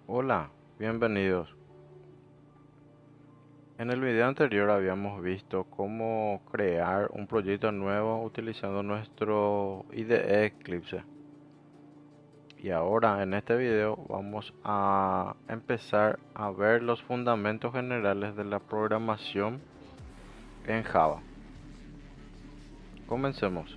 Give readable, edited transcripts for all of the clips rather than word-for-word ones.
Hola, bienvenidos. En el video anterior habíamos visto cómo crear un proyecto nuevo utilizando nuestro IDE Eclipse. Y ahora en este video vamos a empezar a ver los fundamentos generales de la programación en Java. Comencemos.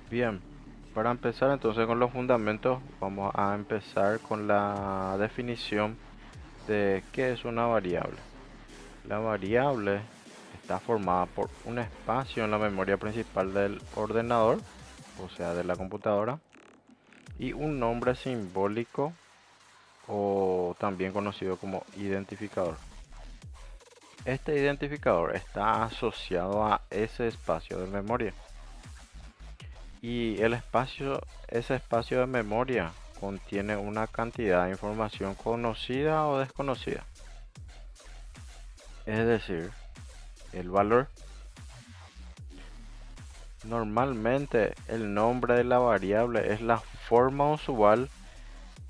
Bien, para empezar entonces con los fundamentos vamos a empezar con la definición de qué es una variable. La variable está formada por un espacio en la memoria principal del ordenador, o sea, de la computadora, y un nombre simbólico o también conocido como identificador. Este identificador está asociado a ese espacio de memoria y ese espacio de memoria contiene una cantidad de información conocida o desconocida, es decir, el valor. Normalmente el nombre de la variable es la forma usual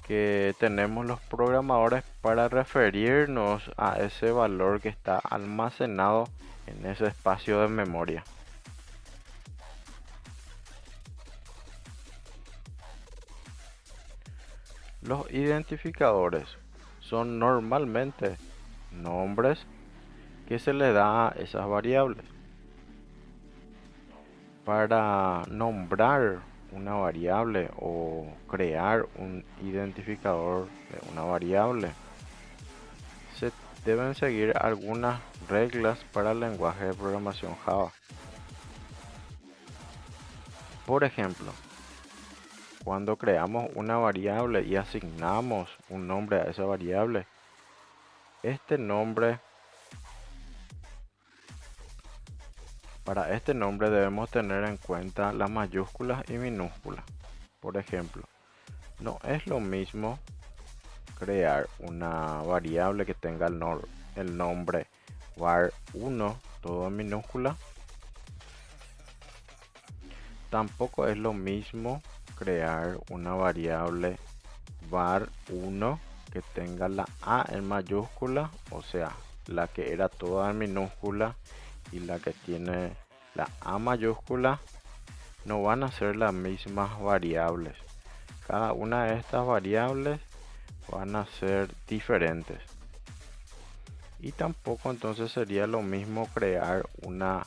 que tenemos los programadores para referirnos a ese valor que está almacenado en ese espacio de memoria. Los identificadores son normalmente nombres que se le da a esas variables. Para nombrar una variable o crear un identificador de una variable, se deben seguir algunas reglas para el lenguaje de programación Java. Por ejemplo, cuando creamos una variable y asignamos un nombre a esa variable, este nombre, para este nombre debemos tener en cuenta las mayúsculas y minúsculas. Por ejemplo, no es lo mismo crear una variable que tenga el nombre var1 todo en minúscula. Tampoco es lo mismo crear una variable var1 que tenga la a en mayúscula, o sea, la que era toda en minúscula, y la que tiene la a mayúscula. No van a ser las mismas variables. Cada una de estas variables van a ser diferentes. Y tampoco entonces sería lo mismo crear una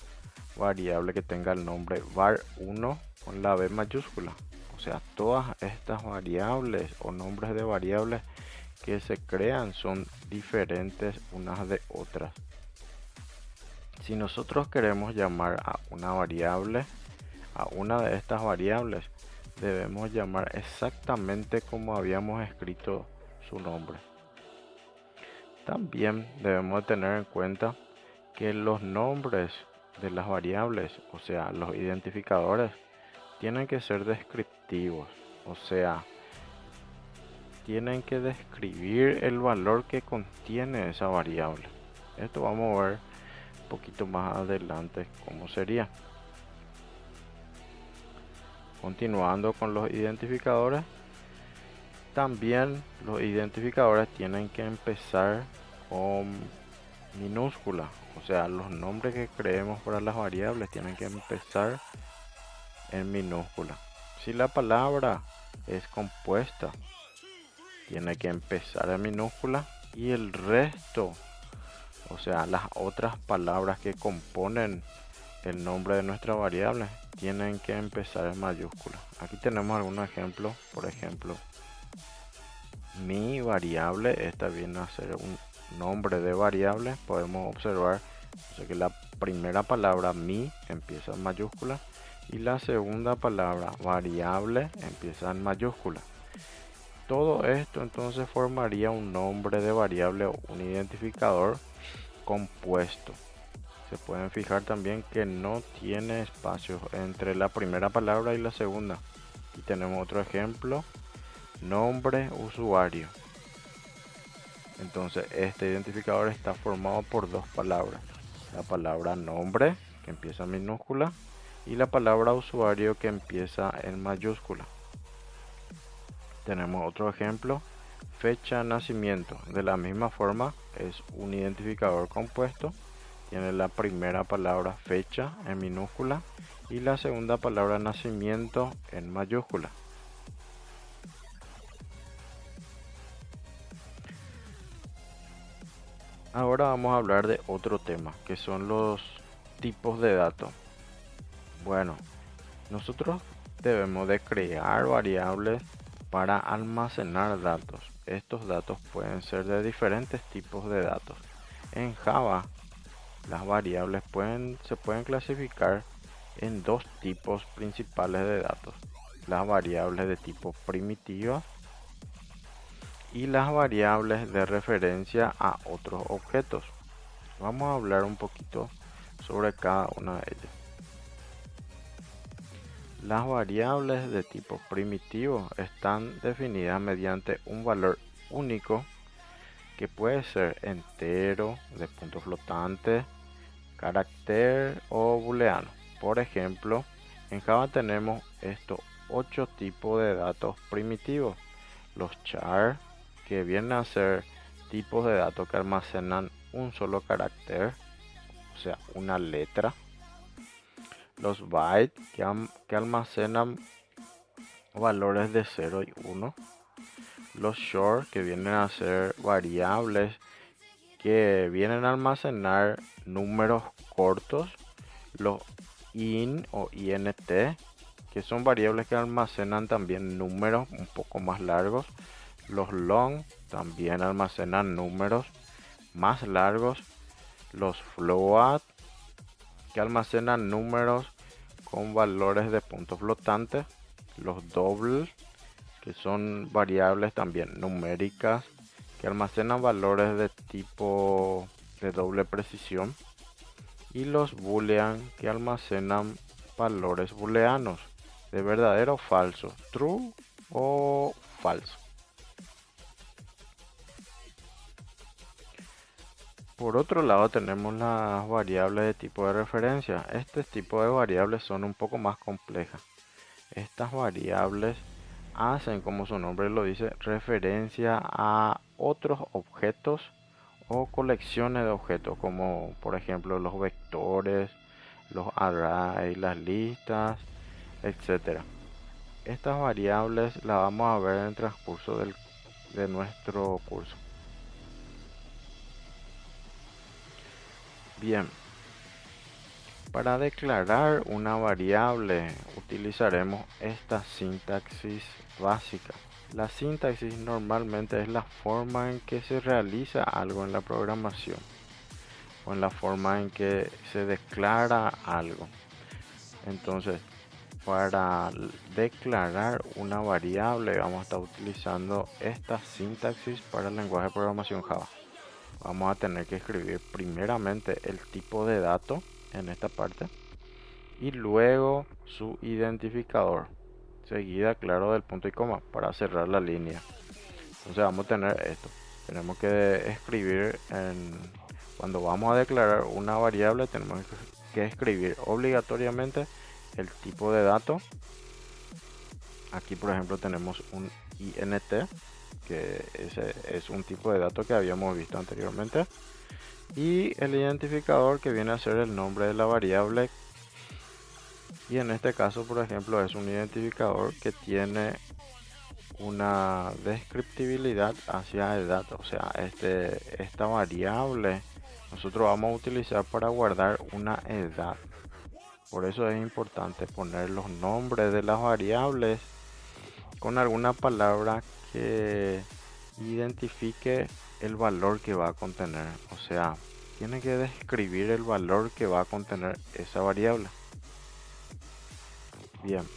variable que tenga el nombre var1 con la b mayúscula. O sea, todas estas variables o nombres de variables que se crean son diferentes unas de otras. Si nosotros queremos llamar a una variable, a una de estas variables, debemos llamar exactamente como habíamos escrito su nombre. También debemos tener en cuenta que los nombres de las variables, o sea, los identificadores, tienen que ser descriptivos, o sea, tienen que describir el valor que contiene esa variable. Esto vamos a ver un poquito más adelante cómo sería. Continuando con los identificadores, también los identificadores tienen que empezar con minúscula, o sea, los nombres que creemos para las variables tienen que empezar en minúscula. Si la palabra es compuesta, tiene que empezar en minúscula, y el resto, o sea, las otras palabras que componen el nombre de nuestra variable, tienen que empezar en mayúscula. Aquí tenemos algunos ejemplos. Por ejemplo, mi variable, esta viene a ser un nombre de variable. Podemos observar que la primera palabra mi empieza en mayúscula y la segunda palabra variable empieza en mayúscula. Todo esto entonces formaría un nombre de variable o un identificador compuesto. Se pueden fijar también que no tiene espacios entre la primera palabra y la segunda. Y tenemos otro ejemplo, nombre usuario. Entonces este identificador está formado por dos palabras: la palabra nombre, que empieza en minúscula, y la palabra usuario, que empieza en mayúscula. Tenemos otro ejemplo, fecha de nacimiento. De la misma forma, es un identificador compuesto. Tiene la primera palabra fecha en minúscula y la segunda palabra nacimiento en mayúscula. Ahora vamos a hablar de otro tema, que son los tipos de datos. Bueno, nosotros debemos de crear variables para almacenar datos. Estos datos pueden ser de diferentes tipos de datos. En Java, las variables se pueden clasificar en dos tipos principales de datos. Las variables de tipo primitiva y las variables de referencia a otros objetos. Vamos a hablar un poquito sobre cada una de ellas. Las variables de tipo primitivo están definidas mediante un valor único que puede ser entero, de punto flotante, carácter o booleano. Por ejemplo, en Java tenemos estos 8 tipos de datos primitivos. Los char, que vienen a ser tipos de datos que almacenan un solo carácter, o sea, una letra. Los bytes, que almacenan valores de 0 y 1. Los short, que vienen a ser variables que vienen a almacenar números cortos. Los int o int, que son variables que almacenan también números un poco más largos. Los long también almacenan números más largos. Los float, que almacenan números con valores de punto flotante. Los double, que son variables también numéricas que almacenan valores de tipo de doble precisión. Y los boolean, que almacenan valores booleanos de verdadero o falso, true o falso. Por otro lado tenemos las variables de tipo de referencia. Este tipo de variables son un poco más complejas. Estas variables hacen, como su nombre lo dice, referencia a otros objetos o colecciones de objetos, como por ejemplo los vectores, los arrays, las listas, etcétera. Estas variables las vamos a ver en el transcurso de nuestro curso. Bien, para declarar una variable utilizaremos esta sintaxis básica. La sintaxis normalmente es la forma en que se realiza algo en la programación o en la forma en que se declara algo. Entonces, para declarar una variable vamos a estar utilizando esta sintaxis para el lenguaje de programación Java. Vamos a tener que escribir primeramente el tipo de dato en esta parte y luego su identificador, seguida, claro, del punto y coma para cerrar la línea. Entonces vamos a tener esto. Tenemos que escribir cuando vamos a declarar una variable, tenemos que escribir obligatoriamente el tipo de dato. Aquí por ejemplo tenemos un int, que ese es un tipo de dato que habíamos visto anteriormente, y el identificador, que viene a ser el nombre de la variable, y en este caso por ejemplo es un identificador que tiene una descriptibilidad hacia el dato, o sea, esta variable nosotros vamos a utilizar para guardar una edad. Por eso es importante poner los nombres de las variables con alguna palabra que identifique el valor que va a contener, o sea, tiene que describir el valor que va a contener esa variable. Bien,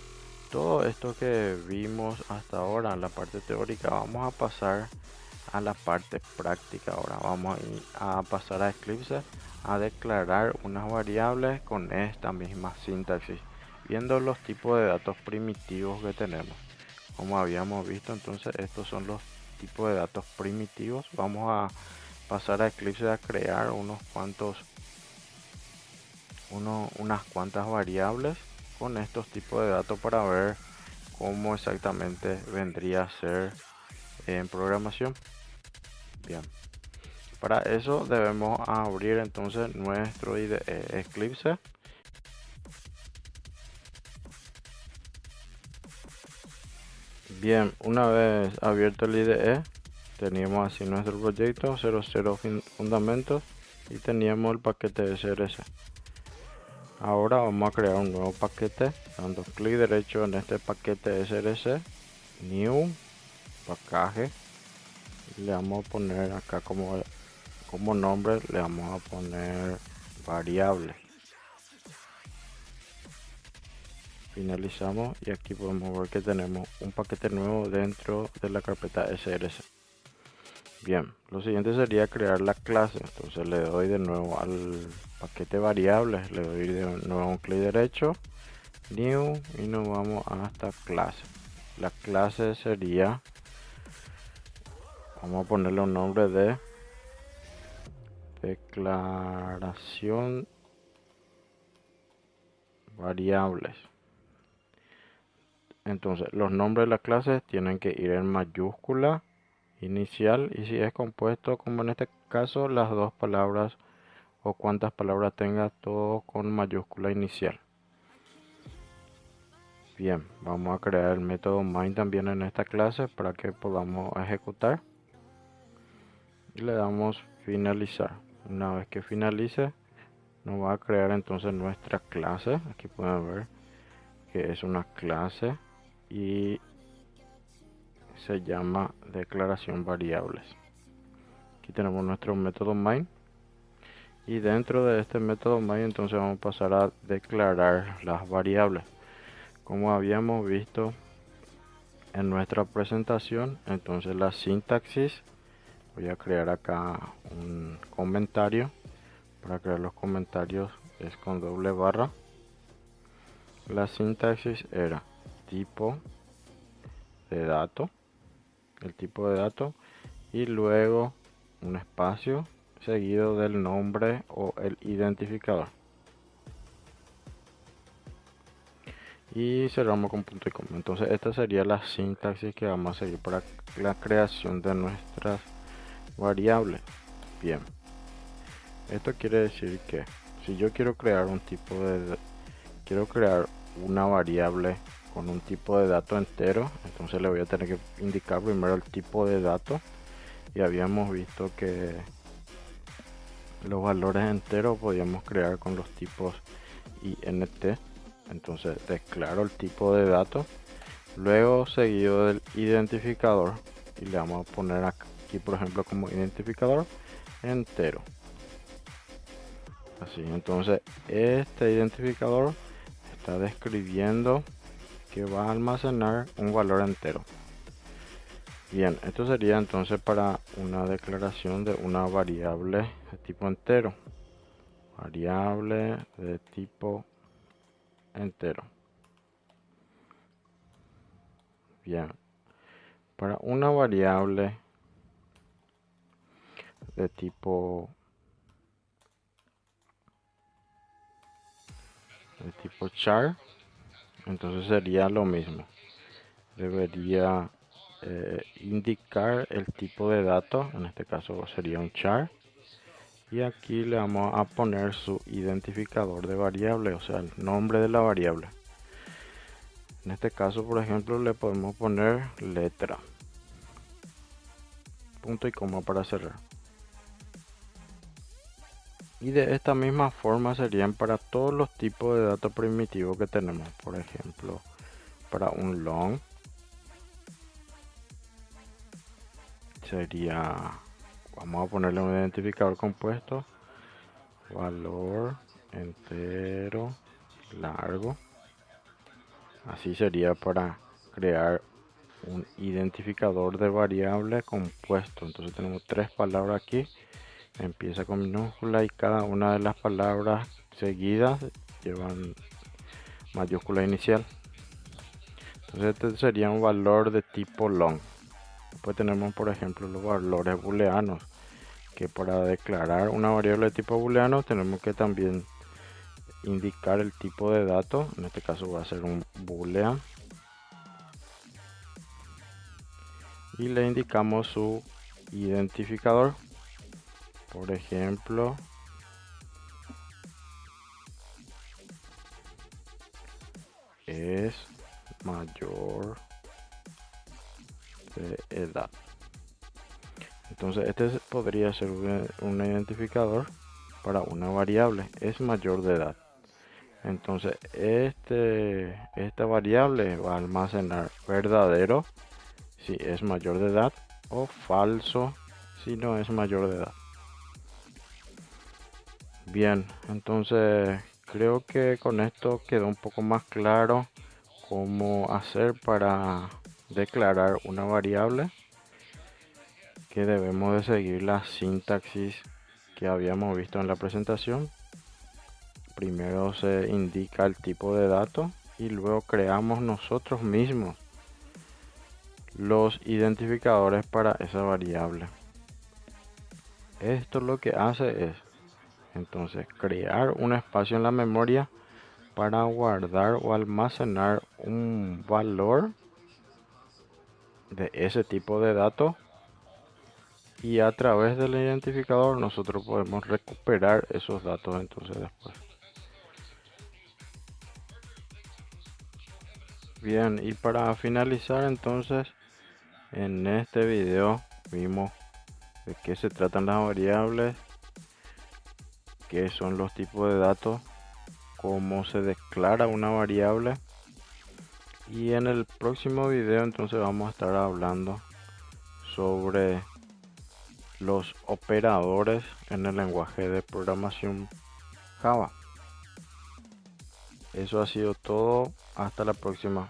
todo esto que vimos hasta ahora en la parte teórica, vamos a pasar a la parte práctica. Ahora vamos a pasar a Eclipse a declarar unas variables con esta misma sintaxis, viendo los tipos de datos primitivos que tenemos. Como habíamos visto, entonces estos son los tipos de datos primitivos. Vamos a pasar a Eclipse a crear unas cuantas variables con estos tipos de datos para ver cómo exactamente vendría a ser en programación. Bien, para eso debemos abrir entonces nuestro IDE Eclipse. Bien, una vez abierto el IDE, teníamos así nuestro proyecto 00 fundamentos y teníamos el paquete SRC. Ahora vamos a crear un nuevo paquete dando clic derecho en este paquete SRC, New, package, y le vamos a poner acá como nombre, le vamos a poner variable. Finalizamos y aquí podemos ver que tenemos un paquete nuevo dentro de la carpeta SRC. Bien, lo siguiente sería crear la clase. Entonces le doy de nuevo al paquete variables, le doy de nuevo un clic derecho, new, y nos vamos hasta clase. La clase sería, vamos a ponerle un nombre de declaración variables. Entonces los nombres de las clases tienen que ir en mayúscula inicial, y si es compuesto, como en este caso, las dos palabras o cuantas palabras tenga, todo con mayúscula inicial. Bien, vamos a crear el método main también en esta clase para que podamos ejecutar y le damos finalizar. Una vez que finalice, nos va a crear entonces nuestra clase. Aquí pueden ver que es una clase y se llama declaración variables. Aquí tenemos nuestro método main, y dentro de este método main entonces vamos a pasar a declarar las variables. Como habíamos visto en nuestra presentación, entonces la sintaxis, voy a crear acá un comentario. Para crear los comentarios es con doble barra. La sintaxis era tipo de dato, el tipo de dato, y luego un espacio seguido del nombre o el identificador, y cerramos con punto y coma. Entonces esta sería la sintaxis que vamos a seguir para la creación de nuestras variables. Bien, esto quiere decir que si yo quiero crear quiero crear una variable con un tipo de dato entero, entonces le voy a tener que indicar primero el tipo de dato, y habíamos visto que los valores enteros podíamos crear con los tipos int. Entonces declaro el tipo de dato, luego seguido del identificador, y le vamos a poner aquí por ejemplo como identificador entero. Así, entonces este identificador está describiendo que va a almacenar un valor entero. Bien, esto sería entonces para una declaración de una variable de tipo entero. Variable de tipo entero. Bien, para una variable de tipo char, entonces sería lo mismo. Debería indicar el tipo de dato, en este caso sería un char, y aquí le vamos a poner su identificador de variable, o sea, el nombre de la variable. En este caso, por ejemplo, le podemos poner letra, punto y coma para cerrar. Y de esta misma forma serían para todos los tipos de datos primitivos que tenemos. Por ejemplo, para un long sería, vamos a ponerle un identificador compuesto, valor entero largo. Así sería para crear un identificador de variable compuesto. Entonces tenemos tres palabras aquí, empieza con minúscula y cada una de las palabras seguidas llevan mayúscula inicial. Entonces este sería un valor de tipo long. Después tenemos por ejemplo los valores booleanos, que para declarar una variable de tipo booleano tenemos que también indicar el tipo de dato. En este caso va a ser un boolean, y le indicamos su identificador. Por ejemplo, es mayor de edad. Entonces este podría ser un identificador para una variable, es mayor de edad. Entonces esta variable va a almacenar verdadero si es mayor de edad o falso si no es mayor de edad. Bien, entonces creo que con esto quedó un poco más claro cómo hacer para declarar una variable, que debemos de seguir la sintaxis que habíamos visto en la presentación. Primero se indica el tipo de dato y luego creamos nosotros mismos los identificadores para esa variable. Esto lo que hace es entonces crear un espacio en la memoria para guardar o almacenar un valor de ese tipo de dato, y a través del identificador nosotros podemos recuperar esos datos entonces después. Bien, y para finalizar entonces, en este video vimos de qué se tratan las variables, qué son los tipos de datos, cómo se declara una variable, y en el próximo video entonces vamos a estar hablando sobre los operadores en el lenguaje de programación Java. Eso ha sido todo, hasta la próxima.